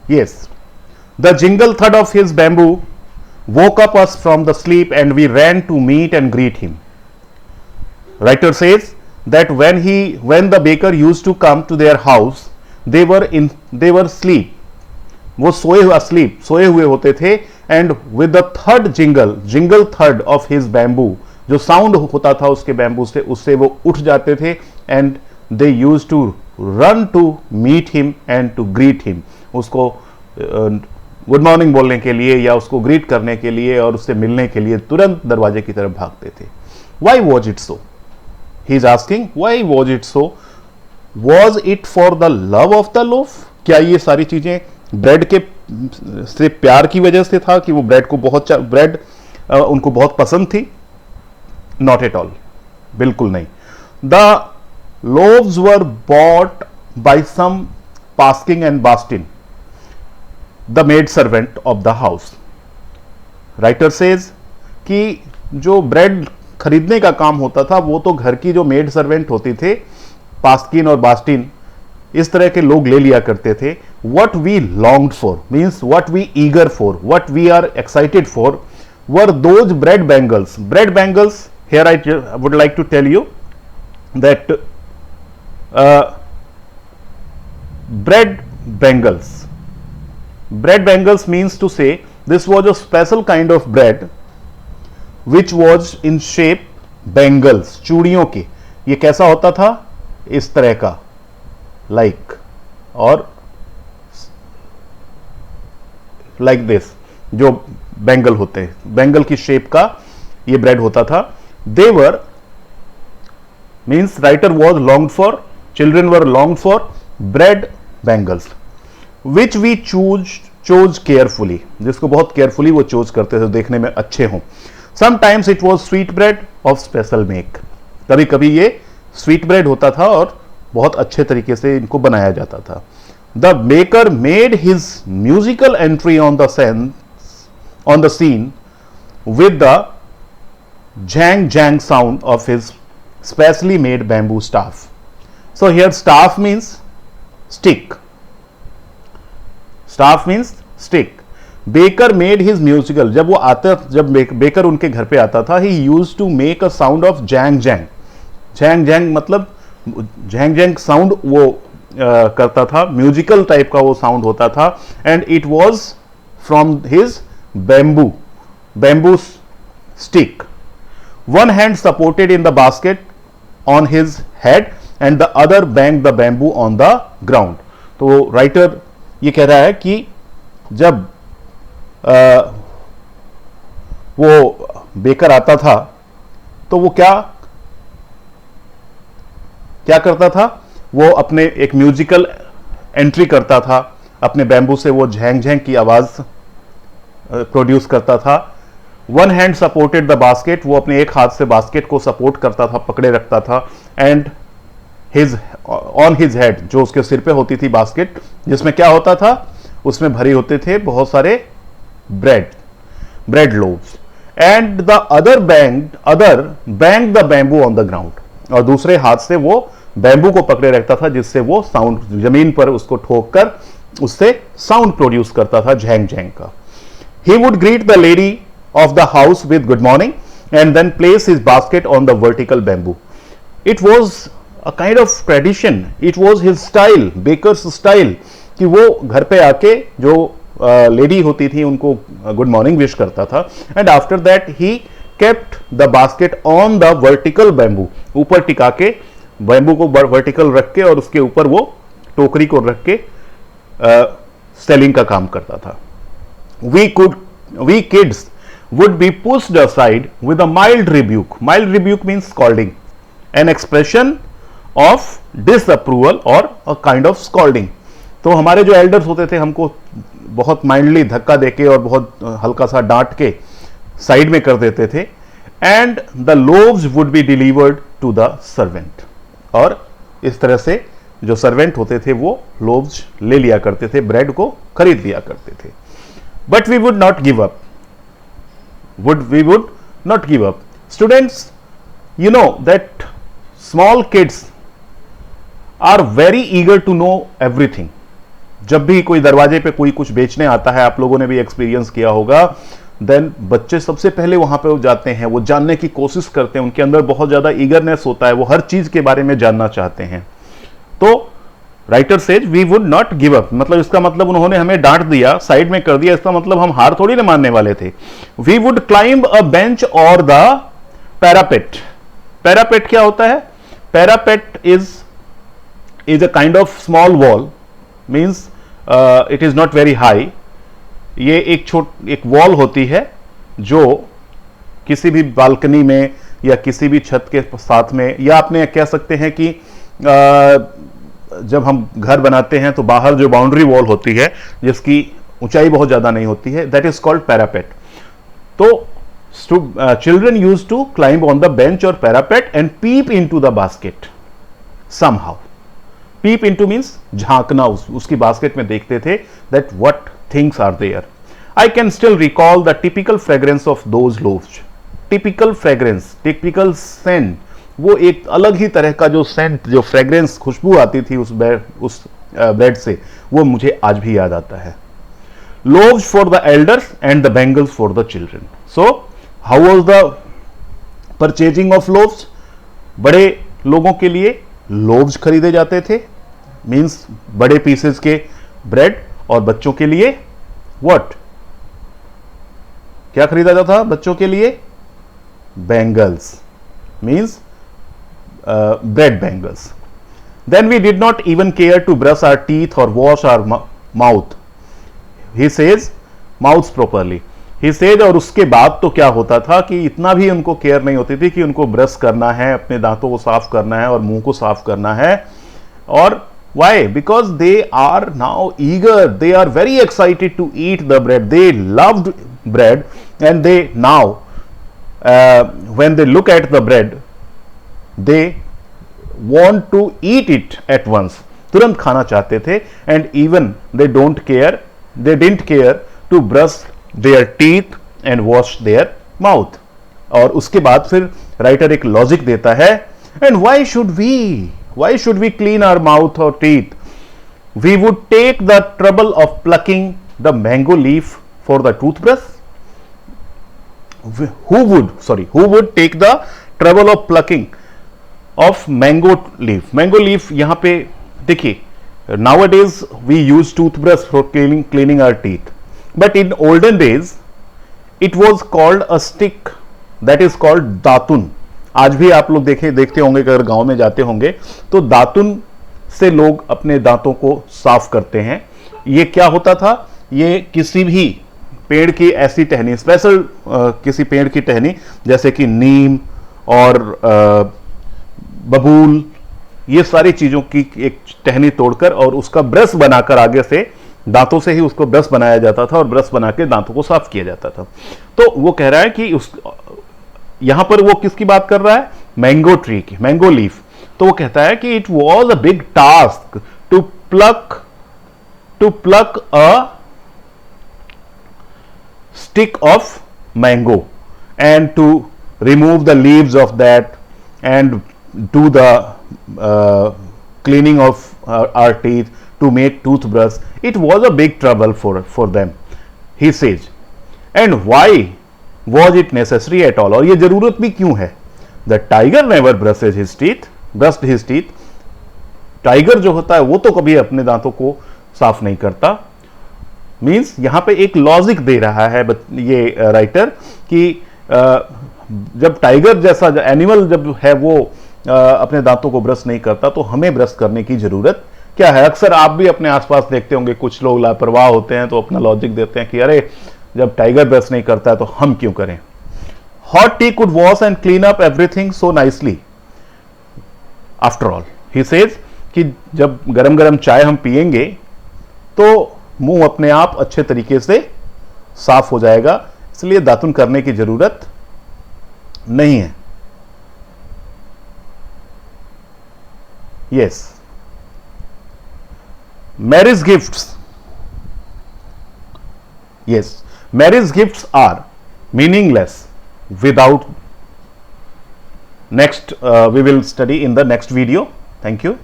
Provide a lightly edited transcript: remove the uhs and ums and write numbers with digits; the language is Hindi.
Yes. The jingle thud of his bamboo woke up us from the sleep and we ran to meet and greet him. Writer says that when the baker used to come to their house, they were asleep. वो सोए हुए होते थे and with the third jingle third of his bamboo, जो साउंड होता था उसके बैम्बू से, उससे वो उठ जाते थे and they used to run to meet him and to greet him, उसको गुड मॉर्निंग बोलने के लिए या उसको ग्रीट करने के लिए और उससे मिलने के लिए तुरंत दरवाजे की तरफ भागते थे. Why was it so? He is asking why was it so? Was it for the love of the loaf? क्या ये सारी चीजें ब्रेड के से प्यार की वजह से था कि वो ब्रेड उनको बहुत पसंद थी? नॉट एट ऑल, बिल्कुल नहीं. The loaves were bought by some paskine and bastine, the maid servant of the house. Writer says कि जो ब्रेड खरीदने का काम होता था वो तो घर की जो मेड सर्वेंट होती थे, पास्किन और बास्टिन, इस तरह के लोग ले लिया करते थे. What we longed for means what we eager for, what we are excited for our those bread bangles. Bread bangles, here I would like to tell you that bread bangles means to say this was a special kind of bread which was in shape bangles, चूड़ियों के. ये कैसा होता था? इस तरह का, लाइक और लाइक दिस, जो बैंगल होते हैं, बैंगल की शेप का ये ब्रेड होता था. They were means writer was long for, children were long for bread bangles which we chose carefully, जिसको बहुत केयरफुली वो चोज करते थे देखने में अच्छे हों. Sometimes it was sweet bread of special make, कभी कभी ये स्वीट ब्रेड होता था और बहुत अच्छे तरीके से इनको बनाया जाता था. The baker made his musical entry on the scene with the jang jang sound of his specially made bamboo staff. So here staff means stick. Staff means stick. Baker made his musical, जब बेकर उनके घर पे आता था, he used to make a sound of jang jang. Jang jang मतलब jang jang sound वो करता था, म्यूजिकल टाइप का वो साउंड होता था. And it was from his bamboo stick. One hand supported in the basket on his head and the other banged the bamboo on the ground. तो राइटर ये कह रहा है कि जब वो बेकर आता था तो वो क्या करता था? वो अपने एक म्यूजिकल एंट्री करता था, अपने बैम्बू से वो झैंग झैंग की आवाज प्रोड्यूस करता था. One hand supported the basket, वो अपने एक हाथ से बास्केट को सपोर्ट करता था, पकड़े रखता था. एंड ऑन हिज हेड, जो उसके सिर पे होती थी बास्केट, जिसमें क्या होता था? उसमें भरी होते थे बहुत सारे bread loaves. And the other bang the bamboo on the ground, और दूसरे हाथ से वो बैम्बू को पकड़े रखता था, जिससे वो साउंड जमीन पर उसको ठोक कर उससे साउंड प्रोड्यूस करता था, झैंग झैंग का. He would greet the lady of the house with good morning and then place his basket on the vertical bamboo. It was a kind of tradition, it was his style, baker's style, कि वो घर पे आके जो लेडी होती थी उनको गुड मॉर्निंग विश करता था. And after that he kept the basket on the vertical bamboo, ऊपर टिका के बैम्बू को वर्टिकल रख के और उसके ऊपर वो टोकरी को रख के सेलिंग का काम करता था. We kids would be pushed aside with a mild rebuke. Mild rebuke means scolding, an expression of disapproval or a kind of scolding. तो हमारे जो एल्डर्स होते थे हमको बहुत माइल्डली धक्का देके और बहुत हल्का सा डांट के साइड में कर देते थे. And the loaves would be delivered to the servant, और इस तरह से जो सर्वेंट होते थे वो लोव्स ले लिया करते थे, ब्रेड को खरीद लिया करते थे. But we would not give up. We would not give up. Students, you know that small kids are very eager to know everything. जब भी कोई दरवाजे पे कोई कुछ बेचने आता है, आप लोगों ने भी एक्सपीरियंस किया होगा, देन बच्चे सबसे पहले वहां पे जाते हैं, वो जानने की कोशिश करते हैं, उनके अंदर बहुत ज्यादा ईगरनेस होता है, वो हर चीज के बारे में जानना चाहते हैं। तो writer says we would not give up, मतलब इसका मतलब उन्होंने हमें डांट दिया, साइड में कर दिया, इसका मतलब हम हार थोड़ी ना मानने वाले थे। We would climb a bench और द पैरापेट। पैरापेट क्या होता है? Parapet is a kind of small wall, means it is not very high. ये एक वॉल होती है जो किसी भी बालकनी में या किसी भी छत के साथ में, या आपने कह सकते हैं कि जब हम घर बनाते हैं तो बाहर जो बाउंड्री वॉल होती है जिसकी ऊंचाई बहुत ज्यादा नहीं होती है, दैट इज कॉल्ड पैरापेट। तो children used to climb on the bench or parapet and peep into the basket somehow. Peep into means झांकना, उसकी बास्केट में देखते थे that what things are there. I can still recall the typical fragrance of those loaves. Typical fragrance, typical scent, वो एक अलग ही तरह का जो सेंट, जो फ्रेग्रेंस, खुशबू आती थी उस ब्रेड से, वो मुझे आज भी याद आता है। Loaves for the elders and the bangles for the children. So how was the purchasing of loaves? बड़े लोगों के लिए लोव्स खरीदे जाते थे, मीन्स बड़े पीसेस के ब्रेड, और बच्चों के लिए व्हाट, क्या खरीदा जाता था बच्चों के लिए? Bangles, means bread bangles. Then we did not even care to brush our teeth और wash our mouth, he says mouth properly, he says. और उसके बाद तो क्या होता था कि इतना भी उनको केयर नहीं होती थी कि उनको ब्रश करना है, अपने दांतों को साफ करना है और मुंह को साफ करना है। और why? Because they are now eager, they are very excited to eat the bread, they loved bread and they now when they look at the bread they want to eat it at once, तुरंत खाना चाहते थे। And even they didn't care to brush their teeth and wash their mouth. और उसके बाद फिर राइटर एक लॉजिक देता है, and why should we clean our mouth or teeth? We would take the trouble of plucking the mango leaf for the toothbrush. Who would take the trouble of plucking of mango leaf? Mango leaf यहां पे देखिए, nowadays we use toothbrush for cleaning our teeth, but in olden days it was called a stick, that is called दातुन। आज भी आप लोग देखते होंगे, अगर गांव में जाते होंगे तो दातुन से लोग अपने दांतों को साफ करते हैं। ये क्या होता था? ये किसी भी पेड़ की ऐसी टहनी, स्पेशल किसी पेड़ की टहनी, जैसे कि नीम और बबूल, ये सारी चीजों की एक टहनी तोड़कर और उसका ब्रश बनाकर, आगे से दांतों से ही उसको ब्रश बनाया जाता था और ब्रश बना के दांतों को साफ किया जाता था। तो वो कह रहा है कि यहां पर वो किसकी बात कर रहा है? मैंगो ट्री की, मैंगो लीफ। तो वो कहता है कि it was a big task to pluck a stick of mango and to remove the leaves of that and do the cleaning of our teeth to make toothbrush. It was a big trouble for them, he says. And why was it necessary at all? और ये जरूरत भी क्यों है? The tiger never brushed his teeth. Tiger जो होता है वो तो कभी अपने दांतों को साफ नहीं करता। मीन्स यहां पे एक लॉजिक दे रहा है ये राइटर कि जब टाइगर जैसा एनिमल जब है वो अपने दांतों को ब्रश नहीं करता, तो हमें ब्रश करने की जरूरत क्या है? अक्सर आप भी अपने आसपास देखते होंगे, कुछ लोग लापरवाह होते हैं तो अपना लॉजिक देते हैं कि अरे जब टाइगर ब्रश नहीं करता है तो हम क्यों करें। Hot T could wash and clean up everything so nicely after all, he says कि जब गरम गरम चाय हम पिएंगे तो मुंह अपने आप अच्छे तरीके से साफ हो जाएगा, इसलिए दातुन करने की जरूरत नहीं है। Yes, marriage gifts, yes, marriage gifts are meaningless without, next we will study in the next video. Thank you.